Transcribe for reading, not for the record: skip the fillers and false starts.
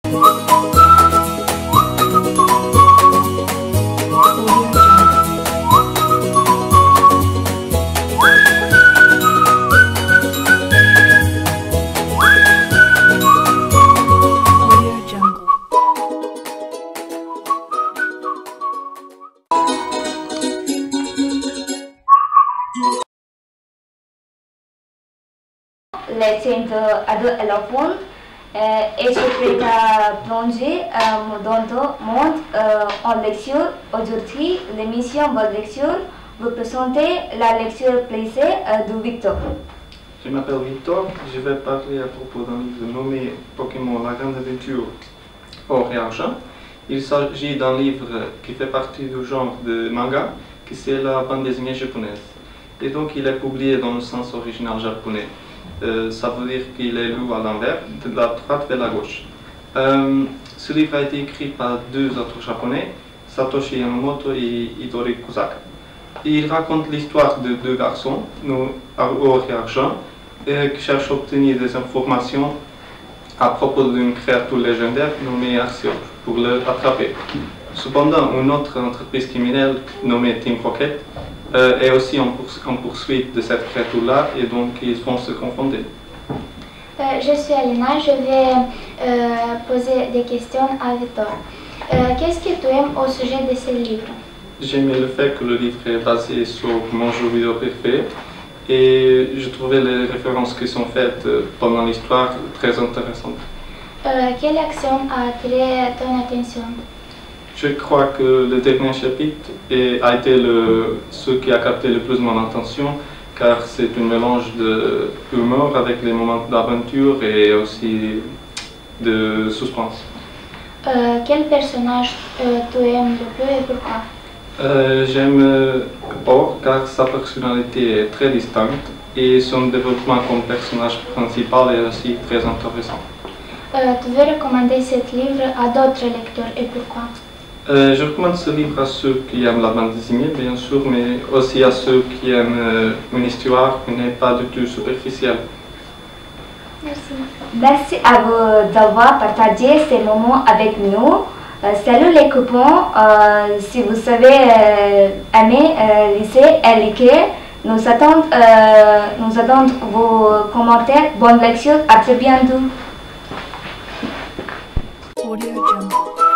Les scènes de l'éléphant et se prête à plonger dans le monde en lecture. Aujourd'hui, l'émission Bonne Lecture vous présente la lecture placée de Victor. Je m'appelle Victor, je vais parler à propos d'un livre nommé Pokémon La Grande Aventure Or et Argent. Il s'agit d'un livre qui fait partie du genre de manga, qui c'est la bande dessinée japonaise. Et donc il est publié dans le sens original japonais. Ça veut dire qu'il est lu à l'envers, de la droite vers la gauche. Ce livre a été écrit par deux auteurs japonais, Satoshi Yamamoto et Hitori Kusaka. Il raconte l'histoire de deux garçons, Or et Argent, qui cherchent à obtenir des informations à propos d'une créature légendaire nommée Arceus pour l'attraper. Cependant, une autre entreprise criminelle nommée Team Rocket est aussi en poursuite de cette créature-là et donc ils vont se confronter. Je suis Alina, je vais poser des questions à Victor. Qu'est-ce que tu aimes au sujet de ce livre? J'aimais le fait que le livre est basé sur mon jeu vidéo préféré et je trouvais les références qui sont faites pendant l'histoire très intéressantes. Quelle action a attiré ton attention? Je crois que le dernier chapitre a été ce qui a capté le plus mon attention, car c'est un mélange d'humour avec des moments d'aventure et aussi de suspense. Quel personnage tu aimes le plus et pourquoi? J'aime Or car sa personnalité est très distincte et son développement comme personnage principal est aussi très intéressant. Tu veux recommander ce livre à d'autres lecteurs et pourquoi? Je recommande ce livre à ceux qui aiment la bande dessinée, bien sûr, mais aussi à ceux qui aiment une histoire qui n'est pas du tout superficielle. Merci. Merci à vous d'avoir partagé ces moments avec nous. Salut les copains, si vous avez aimé lisez et liker, nous attendons vos commentaires. Bonne lecture, à très bientôt. Audio Jungle.